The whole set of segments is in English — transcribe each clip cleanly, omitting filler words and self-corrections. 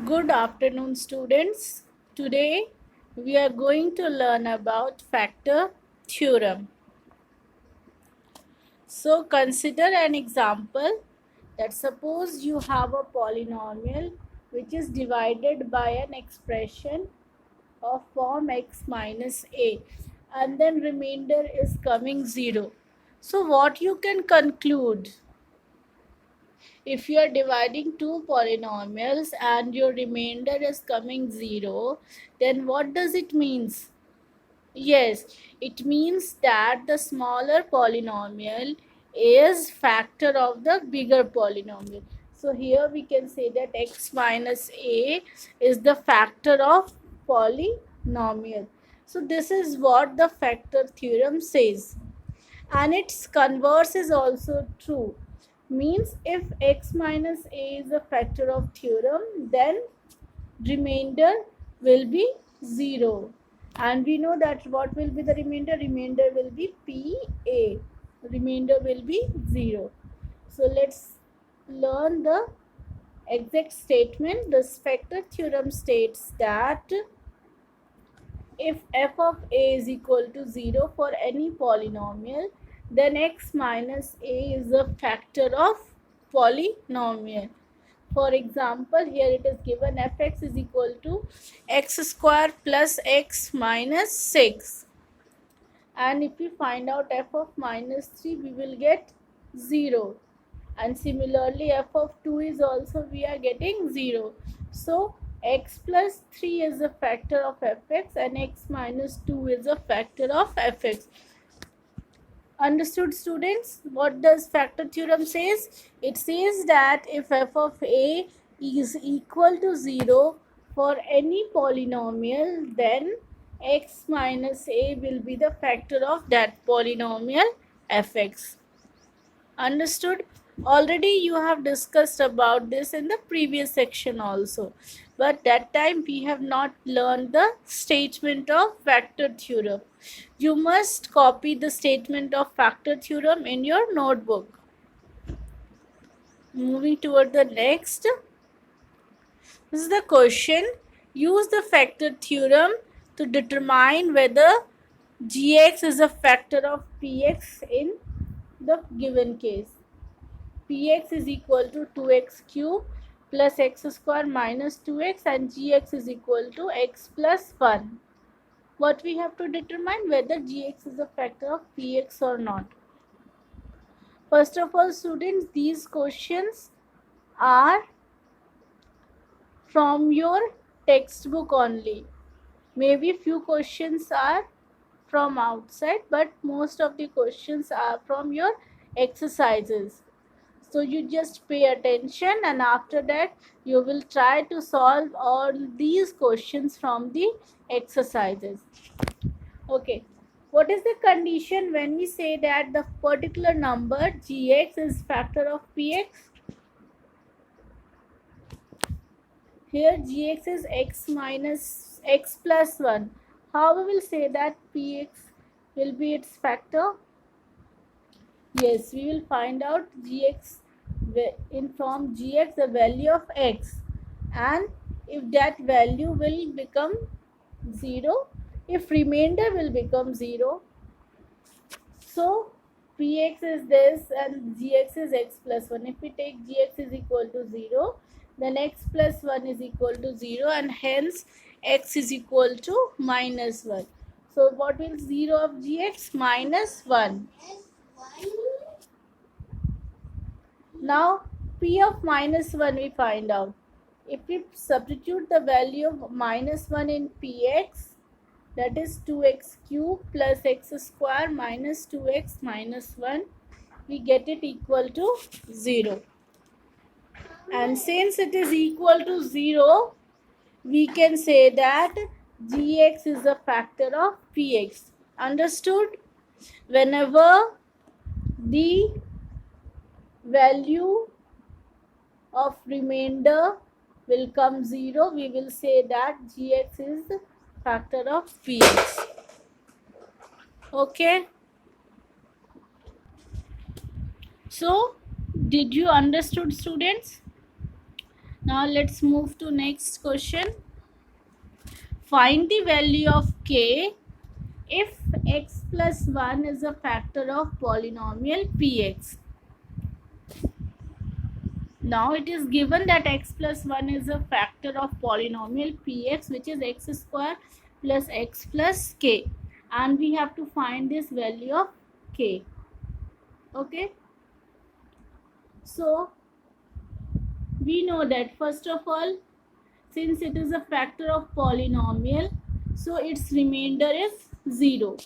Good afternoon, students. Today we are going to learn about factor theorem. So consider an example that suppose you have a polynomial which is divided by an expression of form x minus a, and then remainder is coming 0. So what you can conclude? If you are dividing two polynomials and your remainder is coming 0, then what does it means? Yes, it means that the smaller polynomial is factor of the bigger polynomial. So here we can say that x minus a is the factor of polynomial. So this is what the factor theorem says, and its converse is also true. Means if x minus a is a factor of theorem, then remainder will be 0, and we know that what will be the remainder will be pa, remainder will be 0. So let's learn the exact statement. This factor theorem states that if f of a is equal to 0 for any polynomial, then x minus a is a factor of polynomial. For example, here it is given fx is equal to x square plus x minus 6. And if we find out f of minus 3, we will get 0. And similarly, f of 2 is also we are getting 0. So x plus 3 is a factor of fx and x minus 2 is a factor of fx. Understood, students? What does factor theorem says? It says that if f of a is equal to 0 for any polynomial, then x minus a will be the factor of that polynomial fx. Understood? Already you have discussed about this in the previous section also, but that time we have not learned the statement of factor theorem. You must copy the statement of factor theorem in your notebook. Moving toward the next. This is the question. Use the factor theorem to determine whether gx is a factor of px in the given case. Px is equal to 2x cube plus x square minus 2x, and gx is equal to x plus 1. What we have to determine whether gx is a factor of px or not. First of all, students, these questions are from your textbook only. Maybe few questions are from outside, but most of the questions are from your exercises. So you just pay attention, and after that you will try to solve all these questions from the exercises. Okay, what is the condition when we say that the particular number gx is factor of px? Here gx is x minus x plus 1. How we will say that px will be its factor? Yes, we will find out gx in from gx the value of x, and if that value will become 0, if remainder will become 0, so px is this and gx is x plus 1. If we take gx is equal to 0, then x plus 1 is equal to 0, and hence x is equal to minus 1. So what will 0 of gx? Minus 1. Now p of minus 1 we find out. If we substitute the value of minus 1 in px, that is 2x cube plus x square minus 2x minus 1, we get it equal to 0. And since it is equal to 0, we can say that gx is a factor of px. Understood? Whenever the value of remainder will come 0, we will say that gx is the factor of px. Okay, so did you understood, students? Now let's move to next question. Find the value of k if x plus 1 is a factor of polynomial px. Now it is given that x plus 1 is a factor of polynomial px, which is x square plus x plus k, and we have to find this value of k. Okay, so we know that first of all, since it is a factor of polynomial, so its remainder is 0.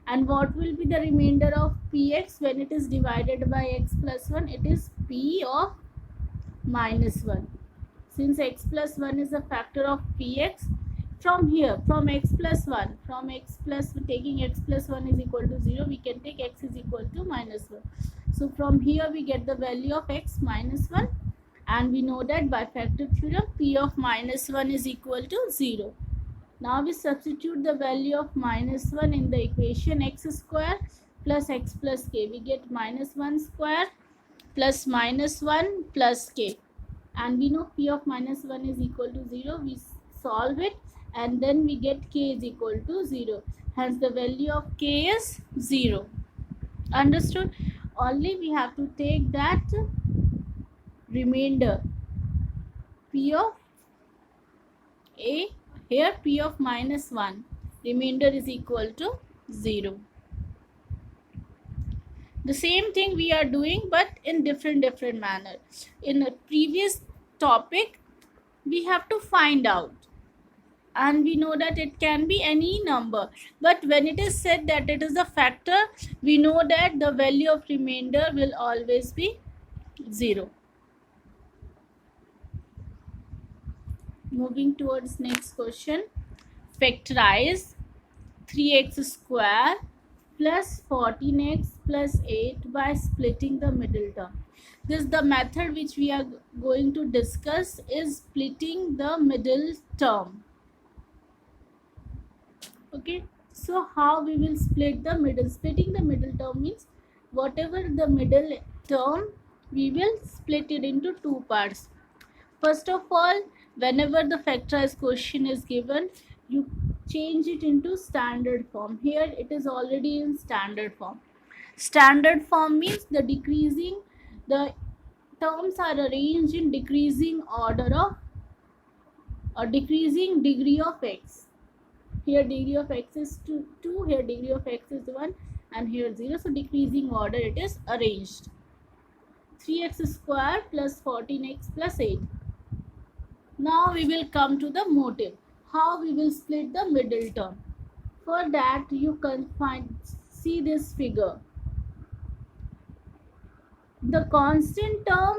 And what will be the remainder of px when it is divided by x plus 1? It is p of minus 1. Since x plus 1 is a factor of px, from here, from x plus 1, taking x plus 1 is equal to 0, we can take x is equal to minus 1. So from here we get the value of x minus 1, and we know that by factor theorem p of minus 1 is equal to 0. Now we substitute the value of minus 1 in the equation x square plus x plus k. We get minus 1 square plus minus 1 plus k, and we know p of minus 1 is equal to 0. We solve it and then we get k is equal to 0. Hence the value of k is 0. Understood? Only we have to take that remainder p of a, here p of minus 1, remainder is equal to 0. The same thing we are doing, but in different manner. In a previous topic, we have to find out, and we know that it can be any number, but when it is said that it is a factor, we know that the value of remainder will always be 0. Moving towards next question. Factorize 3x square plus 14x plus 8 by splitting the middle term. This is the method which we are going to discuss, is splitting the middle term. Okay, so how we will split the middle? Splitting the middle term means whatever the middle term, we will split it into two parts. First of all, whenever the factorized question is given, you change it into standard form. Here it is already in standard form. Standard form means the terms are arranged in decreasing order of, or decreasing degree of x. Here degree of x is 2, here degree of x is 1, and here 0. So decreasing order it is arranged. 3x square plus 14x plus 8. Now we will come to the motive. How we will split the middle term? For that you can see this figure. The constant term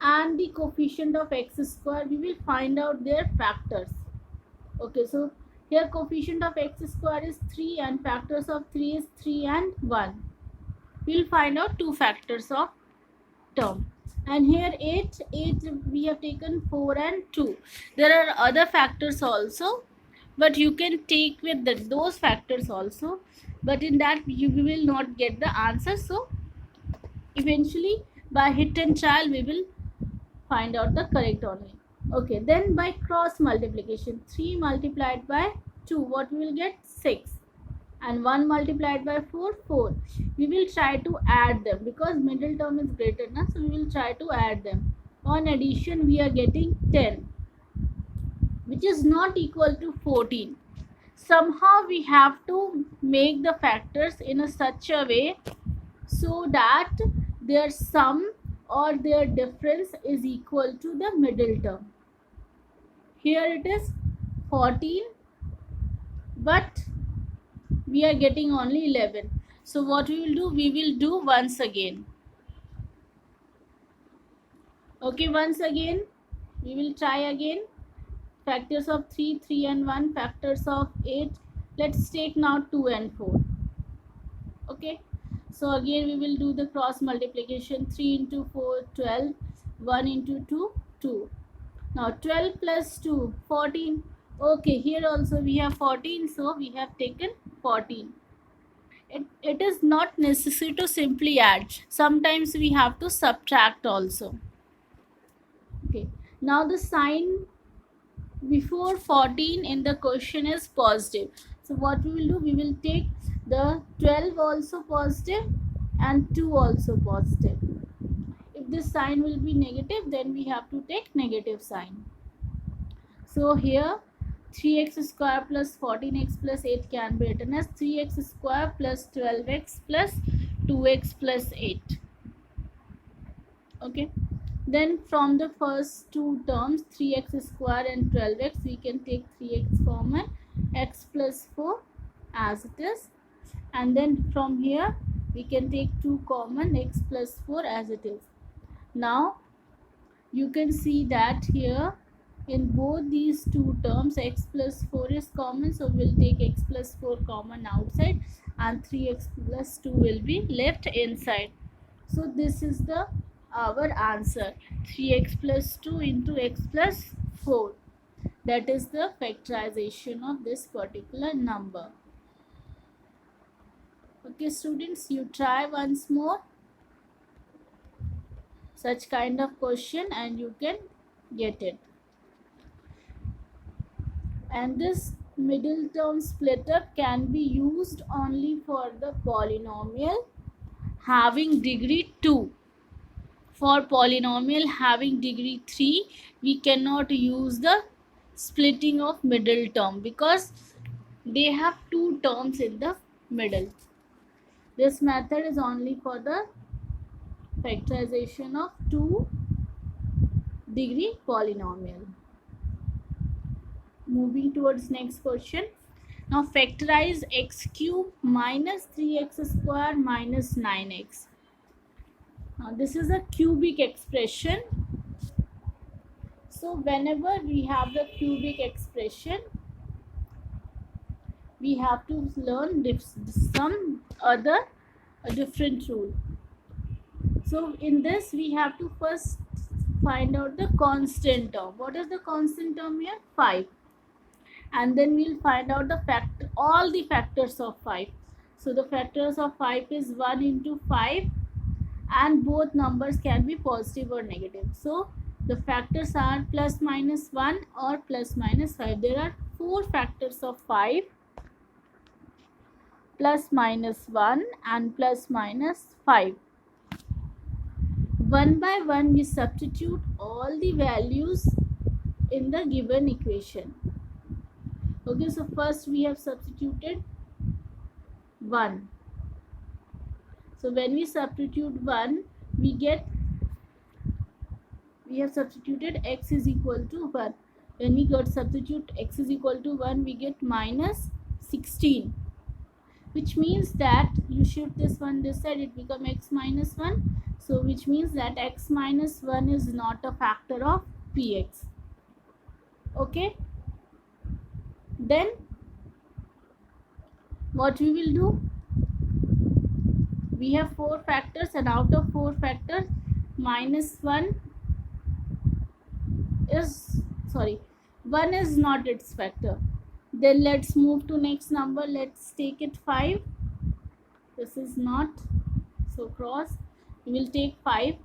and the coefficient of x square, we will find out their factors. Okay, so here coefficient of x square is 3 and factors of 3 is 3 and 1. We will find out two factors of term. And here 8 we have taken 4 and 2. There are other factors also, but you can take with those factors also, but in that you will not get the answer. So eventually by hit and trial we will find out the correct only. Okay, then by cross multiplication, 3 multiplied by 2, what we will get? 6. And 1 multiplied by 4, 4. We will try to add them because middle term is greater now, so we will try to add them. On addition we are getting 10, which is not equal to 14. Somehow we have to make the factors in a such a way so that their sum or their difference is equal to the middle term. Here it is 14, but we are getting only 11. So what we will do? We will do once again. Okay, once again we will try again. Factors of 3, 3 and 1, factors of 8. Let's take now 2 and 4. Okay, so again we will do the cross multiplication. 3 into 4, 12. 1 into 2, 2. Now 12 plus 2, 14. Okay, here also we have 14, so we have taken 14. It is not necessary to simply add. Sometimes we have to subtract also. Okay, Now the sign before 14 in the question is positive. So what we will do, we will take the 12 also positive and 2 also positive. If this sign will be negative, then we have to take negative sign. So here 3x square plus 14x plus 8 can be written as 3x square plus 12x plus 2x plus 8. Okay. Then from the first two terms 3x square and 12x, we can take 3x common, x plus 4 as it is, and then from here we can take 2 common, x plus 4 as it is. Now you can see that here in both these two terms x plus 4 is common, so we'll take x plus 4 common outside and 3x plus 2 will be left inside. So this is the our answer, 3x plus 2 into x plus 4. That is the factorization of this particular number. Okay students, you try once more such kind of question and you can get it. And this middle term split up can be used only for the polynomial having degree 2. For polynomial having degree 3, we cannot use the splitting of middle term because they have two terms in the middle. This method is only for the factorization of 2 degree polynomial. Moving towards next question. Now factorize x cube minus 3x square minus 9x. Now this is a cubic expression. So whenever we have the cubic expression, we have to learn some other different rule. So in this we have to first find out the constant term. What is the constant term here? 5. And then we'll find out the factor, all the factors of 5. So the factors of 5 is 1 into 5 and both numbers can be positive or negative. So the factors are plus minus 1 or plus minus 5. There are 4 factors of 5, plus minus 1 and plus minus 5. One by one we substitute all the values in the given equation. Okay, so first we have substituted 1. So when we substitute 1, we have substituted x is equal to 1. When we got substitute x is equal to 1, we get minus 16. Which means that you shift this one this side, it become x minus 1. So which means that x minus 1 is not a factor of px. Okay. Then what we will do? We have 4 factors and out of 4 factors, minus 1 is, 1 is not its factor. Then let's move to next number. Let's take it 5. This is not, so cross. We will take 5.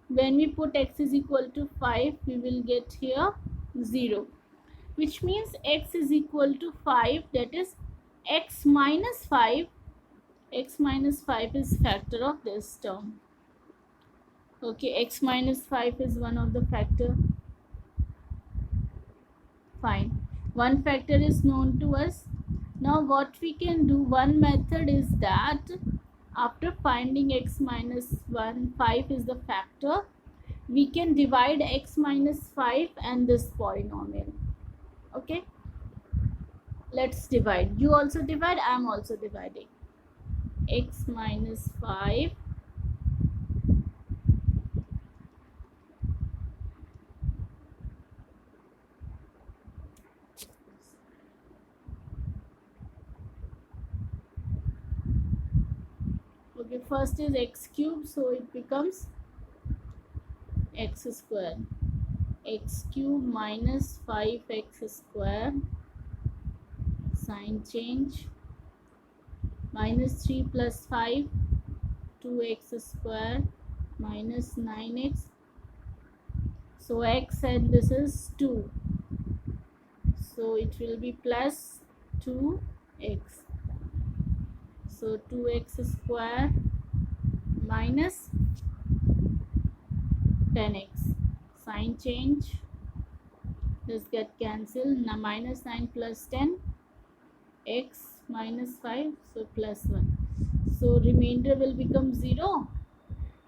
When we put x is equal to 5, we will get here 0. Which means x is equal to 5, that is x minus 5. X minus 5 is factor of this term. Okay, x minus 5 is one of the factor. Fine. One factor is known to us. Now what we can do, one method is that after finding x minus 1, 5 is the factor, we can divide x minus 5 and this polynomial. Okay, let's divide. You also divide, I am also dividing. X minus 5 okay, first is x cube, so it becomes x square. X cube minus 5x square, sign change, minus 3 plus 5, 2x square minus 9x. So x and this is 2. So it will be plus 2x. So 2x square minus 10x. Sign change. This get cancelled. Now minus 9 plus 10. X minus 5. So plus 1. So remainder will become 0.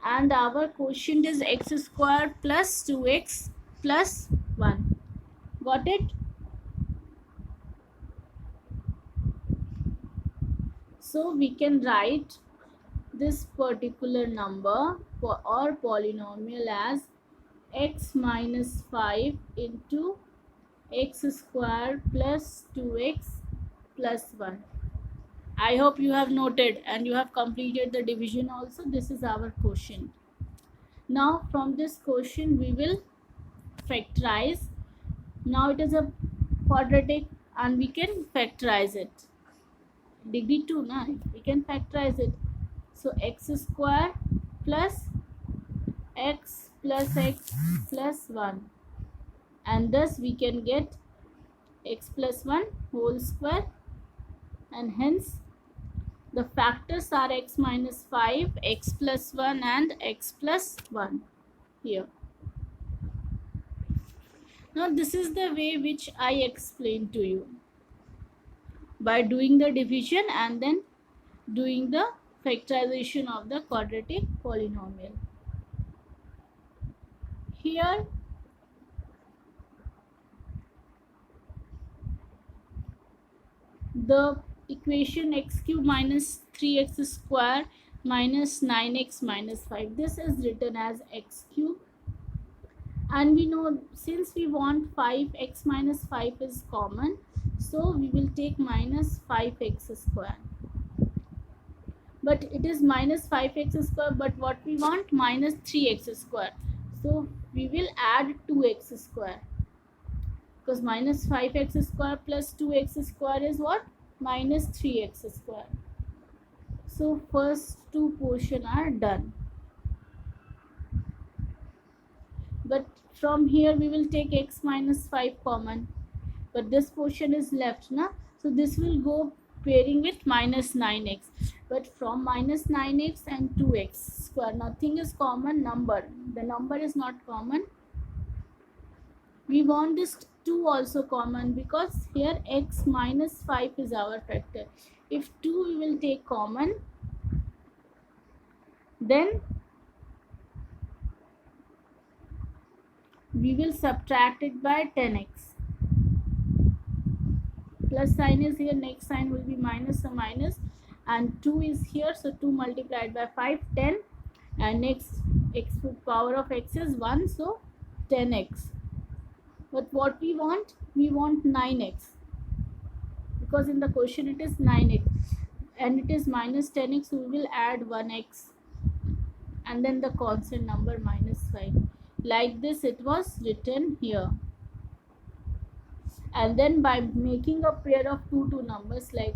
And our quotient is x square plus 2x plus 1. Got it? So we can write this particular number or polynomial as x minus 5 into x square plus 2x plus 1. I hope you have noted and you have completed the division also. This is our quotient. Now from this quotient we will factorize. Now it is a quadratic and we can factorize it. Degree 2, na? We can factorize it. So x square plus x plus x plus 1. And thus we can get x plus 1 whole square, and hence the factors are x minus 5, x plus 1 and x plus 1 here. Now this is the way which I explained to you, by doing the division and then doing the factorization of the quadratic polynomial. Here the equation x cube minus 3x square minus 9x minus 5, this is written as x cube, and we know since we want 5x minus 5 is common, so we will take minus 5x square. But it is minus 5x square, but what we want? Minus 3x square. So we will add 2x square, because minus 5x square plus 2x square is what? Minus 3x square. So first two portion are done. But from here we will take x minus 5 common, but this portion is left, na? So this will go pairing with minus 9x. But from minus 9x and 2x square, nothing is common number. The number is not common. We want this 2 also common, because here x minus 5 is our factor. If 2 we will take common, then we will subtract it by 10x. Plus sign is here, next sign will be minus, so minus, and 2 is here, so 2 multiplied by 5, 10, and next x power of x is 1, so 10x. But what we want? We want 9x, because in the question it is 9x and it is minus 10x, so we will add 1x and then the constant number minus 5. Like this it was written here. And then by making a pair of two numbers, like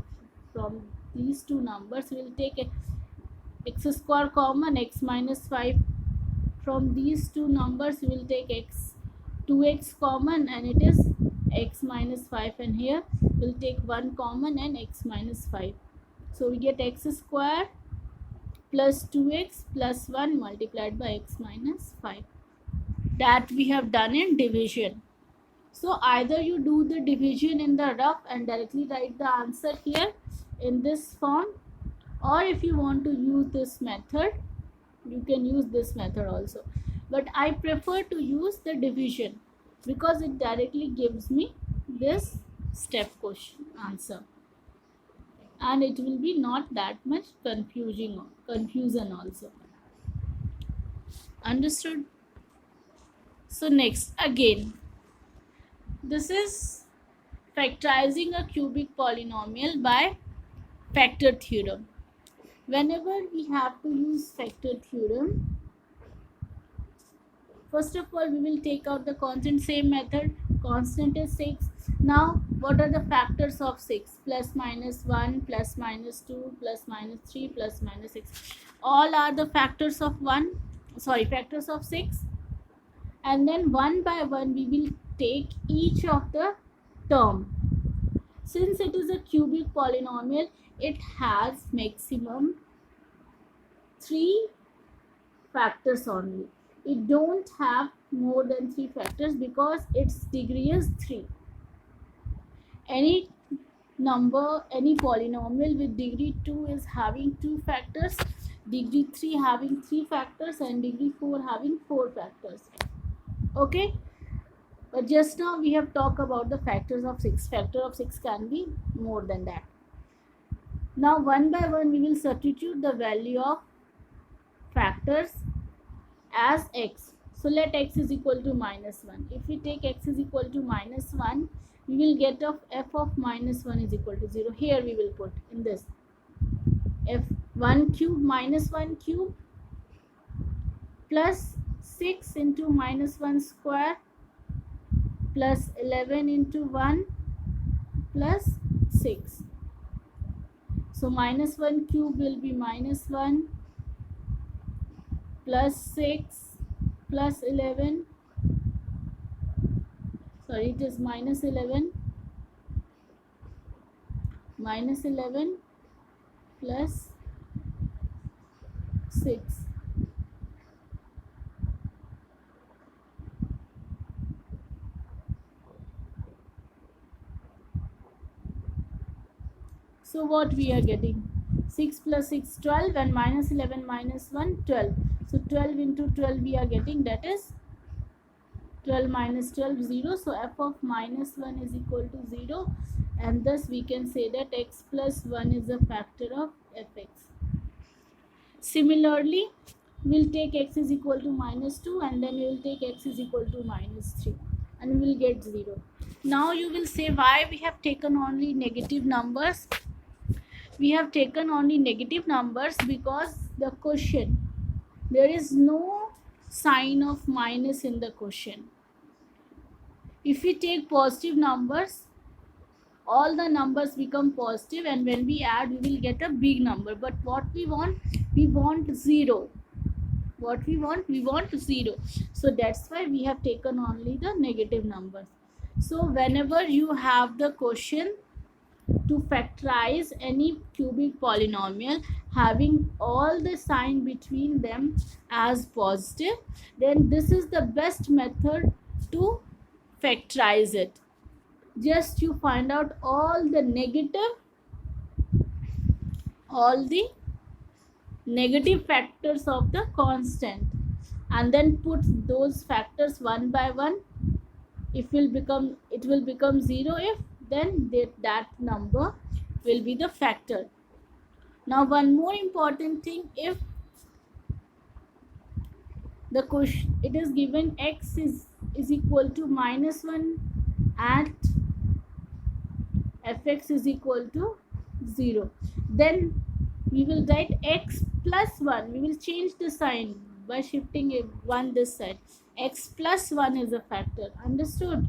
from these two numbers we will take x square common, x minus 5. From these two numbers we will take 2x common, and it is x minus 5, and here we'll take 1 common and x minus 5. So we get x square plus 2x plus 1 multiplied by x minus 5. That we have done in division. So either you do the division in the rough and directly write the answer here in this form, or if you want to use this method, you can use this method also. But I prefer to use the division because it directly gives me this step question answer, and it will be not that much confusion also. Understood? So next, again, this is factorizing a cubic polynomial by factor theorem. Whenever we have to use factor theorem, first of all we will take out the constant. Same method, constant is 6. Now what are the factors of 6? Plus minus 1, plus minus 2, plus minus 3, plus minus 6. All are the factors of factors of 6, and then one by one we will take each of the term. Since it is a cubic polynomial, it has maximum 3 factors only. It don't have more than 3 factors because its degree is 3. Any number, any polynomial with degree 2 is having 2 factors, degree 3 having 3 factors, and degree 4 having 4 factors. Okay, but just now we have talked about the factors of 6. Factor of 6 can be more than that. Now one by one we will substitute the value of factors as x. So let x is equal to -1. If we take x is equal to -1, we will get of f of -1 is equal to 0. Here we will put in this f1 cube -1 cube plus 6 into -1 square plus 11 into 1 plus 6. So -1 cube will be -1 plus 6 plus 11, sorry, it is -11 plus 6. So what we are getting? 6 plus 6, 12, and -11 -1, 12. So 12 into 12 we are getting, that is 12 minus 12, 0. So f of -1 is equal to 0, and thus we can say that x plus 1 is a factor of fx. Similarly, we'll take x is equal to -2, and then we will take x is equal to -3, and we will get 0. Now you will say, why we have taken only negative numbers? We have taken only negative numbers because the quotient, there is no sign of minus in the quotient. If we take positive numbers, all the numbers become positive, and when we add we will get a big number. But what we want? We want 0. What we want? We want 0. So that's why we have taken only the negative numbers. So whenever you have the quotient to factorize any cubic polynomial having all the sign between them as positive, then this is the best method to factorize it. Just you find out all the negative factors of the constant, and then put those factors one by one. It will become 0 if, then that number will be the factor. Now one more important thing, if the question it is given x is equal to -1 and fx is equal to 0, then we will write x plus 1. We will change the sign by shifting one this side. X plus 1 is a factor. Understood?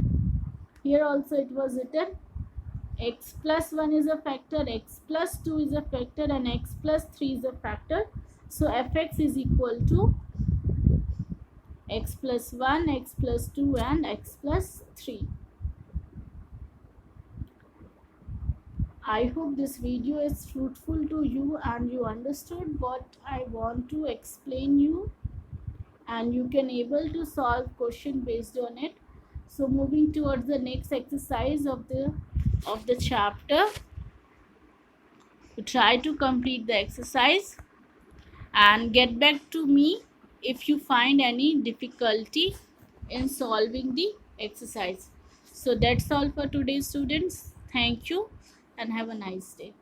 Here also it was written x plus 1 is a factor, x plus 2 is a factor, and x plus 3 is a factor. So fx is equal to x plus 1, x plus 2, and x plus 3. I hope this video is fruitful to you and you understood what I want to explain you, and you can able to solve question based on it. So moving towards the next exercise of the chapter, try to complete the exercise and get back to me if you find any difficulty in solving the exercise. So that's all for today, students. Thank you and have a nice day.